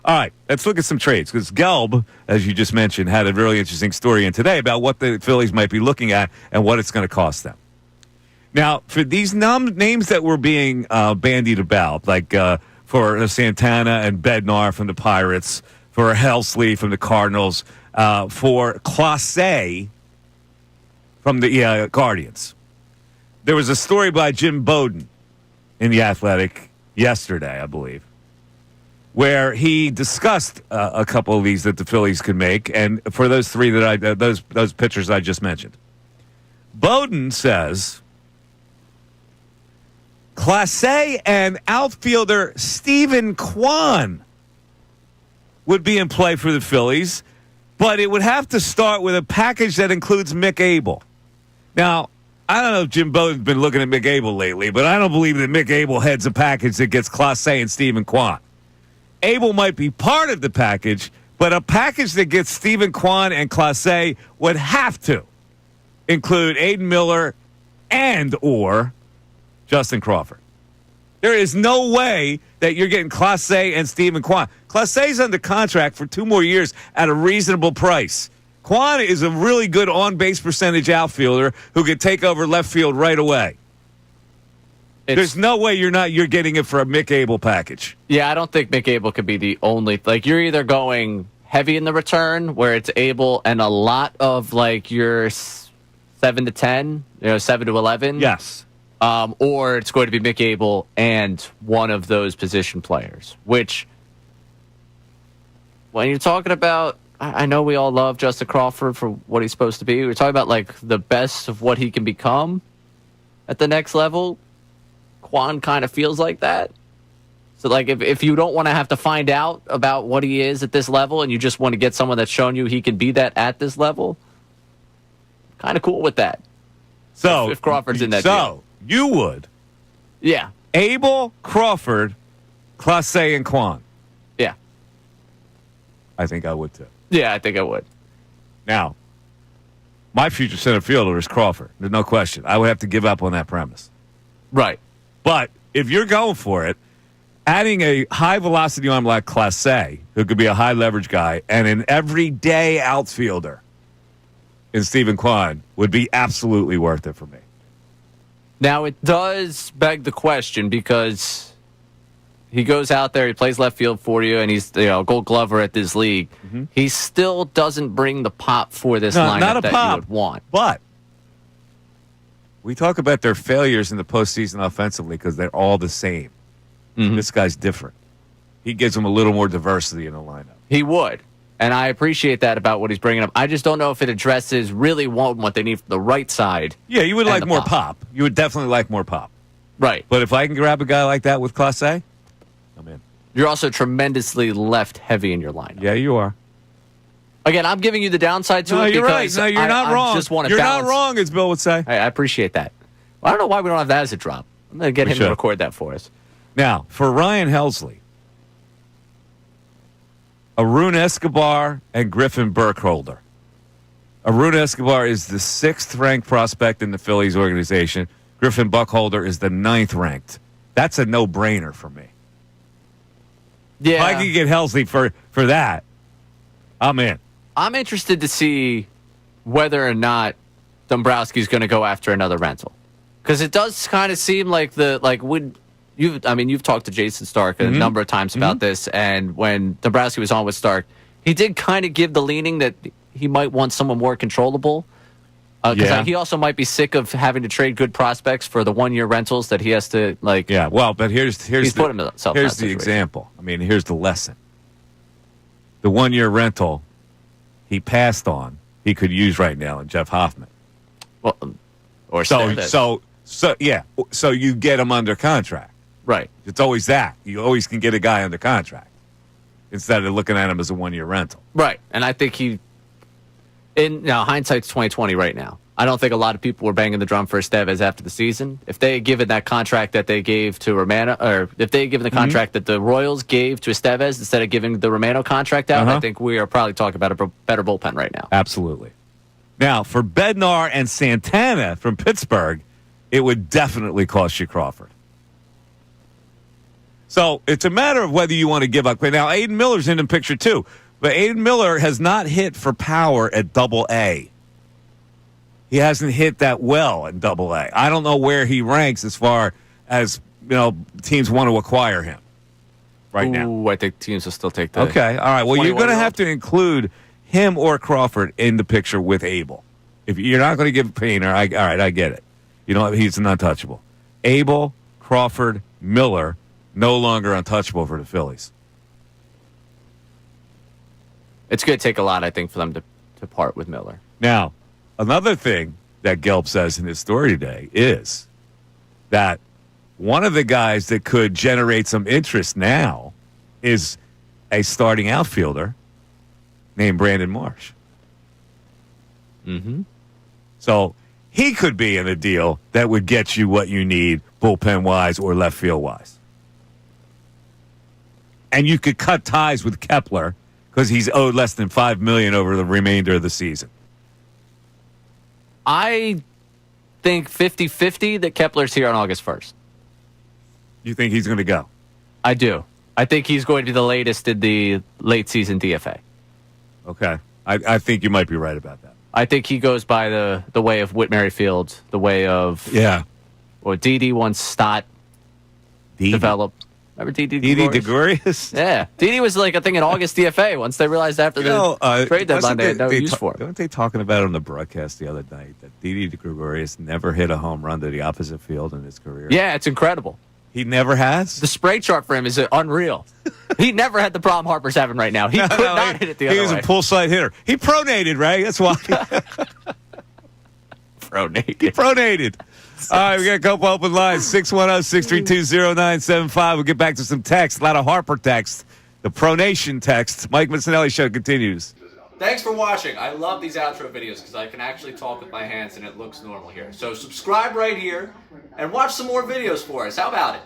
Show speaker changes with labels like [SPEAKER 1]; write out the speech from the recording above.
[SPEAKER 1] All right, let's look at some trades because Gelb, as you just mentioned, had a really interesting story in today about what the Phillies might be looking at and what it's going to cost them. Now, for these names that were being bandied about, like for Santana and Bednar from the Pirates, for Helsley from the Cardinals, for Clase from the Guardians. There was a story by Jim Bowden in The Athletic yesterday, I believe, where he discussed a couple of these that the Phillies could make, and for those three that those pitchers I just mentioned. Bowden says Clase and outfielder Stephen Kwan would be in play for the Phillies, but it would have to start with a package that includes Mick Abel. Now, I don't know if Jim Bowden's been looking at Mick Abel lately, but I don't believe that Mick Abel heads a package that gets Clase and Stephen Kwan. Abel might be part of the package, but a package that gets Stephen Kwan and Clase would have to include Aiden Miller and or Justin Crawford. There is no way that you're getting Clase and Stephen Kwan. Clase's under contract for 2 more years at a reasonable price. Kwan is a really good on-base percentage outfielder who could take over left field right away. There's no way you're getting it for a Mick Abel package.
[SPEAKER 2] Yeah, I don't think Mick Abel could be the only. Like, you're either going heavy in the return, where it's Abel and a lot of like your 7 to 10, 7 to 11.
[SPEAKER 1] Yes.
[SPEAKER 2] Or it's going to be Mick Abel and one of those position players. Which, when you're talking about, I know we all love Justin Crawford for what he's supposed to be. We're talking about like the best of what he can become at the next level. Kwan kind of feels like that. So, like, if you don't want to have to find out about what he is at this level and you just want to get someone that's shown you he can be that at this level, kind of cool with that.
[SPEAKER 1] So,
[SPEAKER 2] if Crawford's in that deal.
[SPEAKER 1] You would.
[SPEAKER 2] Yeah.
[SPEAKER 1] Abel, Crawford, Clase, and Kwan.
[SPEAKER 2] Yeah.
[SPEAKER 1] I think I would, too.
[SPEAKER 2] Yeah, I think I would.
[SPEAKER 1] Now, my future center fielder is Crawford. There's no question. I would have to give up on that premise.
[SPEAKER 2] Right.
[SPEAKER 1] But if you're going for it, adding a high-velocity arm like Clase, who could be a high-leverage guy, and an everyday outfielder in Stephen Kwan would be absolutely worth it for me.
[SPEAKER 2] Now, it does beg the question because he goes out there, he plays left field for you, and he's a Gold Glover at this league. Mm-hmm. He still doesn't bring the pop for this lineup that you would want.
[SPEAKER 1] But we talk about their failures in the postseason offensively because they're all the same. Mm-hmm. This guy's different. He gives them a little more diversity in the lineup.
[SPEAKER 2] He would. And I appreciate that about what he's bringing up. I just don't know if it addresses really what they need from the right side.
[SPEAKER 1] Yeah, you would like more pop. You would definitely like more pop.
[SPEAKER 2] Right.
[SPEAKER 1] But if I can grab a guy like that with Clase, I'm in.
[SPEAKER 2] You're also tremendously left-heavy in your lineup.
[SPEAKER 1] Yeah, you are.
[SPEAKER 2] Again, I'm giving you the downside to it because
[SPEAKER 1] right. No, you're not wrong.
[SPEAKER 2] I just want to
[SPEAKER 1] you're
[SPEAKER 2] balance.
[SPEAKER 1] Not wrong, as Bill would say.
[SPEAKER 2] I appreciate that. Well, I don't know why we don't have that as a drop. I'm going to get him to record that for us.
[SPEAKER 1] Now, for Ryan Helsley, Arun Escobar and Griffin Burkholder. Arun Escobar is the 6th-ranked prospect in the Phillies organization. Griffin Burkholder is the 9th-ranked. That's a no-brainer for me.
[SPEAKER 2] Yeah.
[SPEAKER 1] If I could get Helsley for that, I'm in.
[SPEAKER 2] I'm interested to see whether or not Dombrowski's going to go after another rental. Because it does kind of seem like you've talked to Jason Stark a number of times about this, and when Dombrowski was on with Stark, he did kind of give the leaning that he might want someone more controllable. Because he also might be sick of having to trade good prospects for the 1-year rentals that he has to like. Yeah,
[SPEAKER 1] well, but here's the example. I mean, here's the lesson. The 1-year rental he passed on, he could use right now in Jeff Hoffman.
[SPEAKER 2] Well, or
[SPEAKER 1] so you get him under contract.
[SPEAKER 2] Right.
[SPEAKER 1] It's always that. You always can get a guy under contract instead of looking at him as a 1-year rental.
[SPEAKER 2] Right. And I think hindsight's 2020 right now. I don't think a lot of people were banging the drum for Estevez after the season. If they had given that contract that they gave to Romano, or if they had given the contract that the Royals gave to Estevez instead of giving the Romano contract out, I think we are probably talking about a better bullpen right now.
[SPEAKER 1] Absolutely. Now, for Bednar and Santana from Pittsburgh, it would definitely cost you Crawford. So it's a matter of whether you want to give up. Now, Aiden Miller's in the picture too, but Aiden Miller has not hit for power at Double-A. He hasn't hit that well in Double-A. I don't know where he ranks as far as teams want to acquire him now.
[SPEAKER 2] I think teams will still take the.
[SPEAKER 1] Okay, all right. Well, you're going to have to include him or Crawford in the picture with Abel. If you're not going to give Painter, all right, I get it. He's an untouchable. Abel, Crawford, Miller, no longer untouchable for the Phillies.
[SPEAKER 2] It's going to take a lot, I think, for them to part with Miller.
[SPEAKER 1] Now, another thing that Gelb says in his story today is that one of the guys that could generate some interest now is a starting outfielder named Brandon Marsh.
[SPEAKER 2] Mm-hmm.
[SPEAKER 1] So he could be in a deal that would get you what you need bullpen-wise or left field-wise. And you could cut ties with Kepler because he's owed less than $5 million over the remainder of the season.
[SPEAKER 2] I think 50-50 that Kepler's here on August 1st.
[SPEAKER 1] You think he's going to go?
[SPEAKER 2] I do. I think he's going to be the latest in the late season DFA.
[SPEAKER 1] Okay. I think you might be right about that.
[SPEAKER 2] I think he goes by the way of Whit Merrifield, the way of Didi once Stott developed. Remember Didi
[SPEAKER 1] Gregorius?
[SPEAKER 2] Yeah. Didi was like a thing in August DFA once they realized after the trade deadline they had no use for it.
[SPEAKER 1] Weren't they talking about on the broadcast the other night that Didi Gregorius never hit a home run to the opposite field in his career?
[SPEAKER 2] Yeah, it's incredible.
[SPEAKER 1] He never has?
[SPEAKER 2] The spray chart for him is unreal. He never had the problem Harper's having right now. He could not hit it the other way.
[SPEAKER 1] He was a pull-side hitter. He pronated, Ray. That's why.
[SPEAKER 2] Pronated.
[SPEAKER 1] He pronated. All right, we got a couple open lines. 610-632-0975. We'll get back to some text. A lot of Harper text. The pronation text. Mike Missanelli Show continues.
[SPEAKER 2] Thanks for watching. I love these outro videos because I can actually talk with my hands and it looks normal here. So subscribe right here and watch some more videos for us. How about it?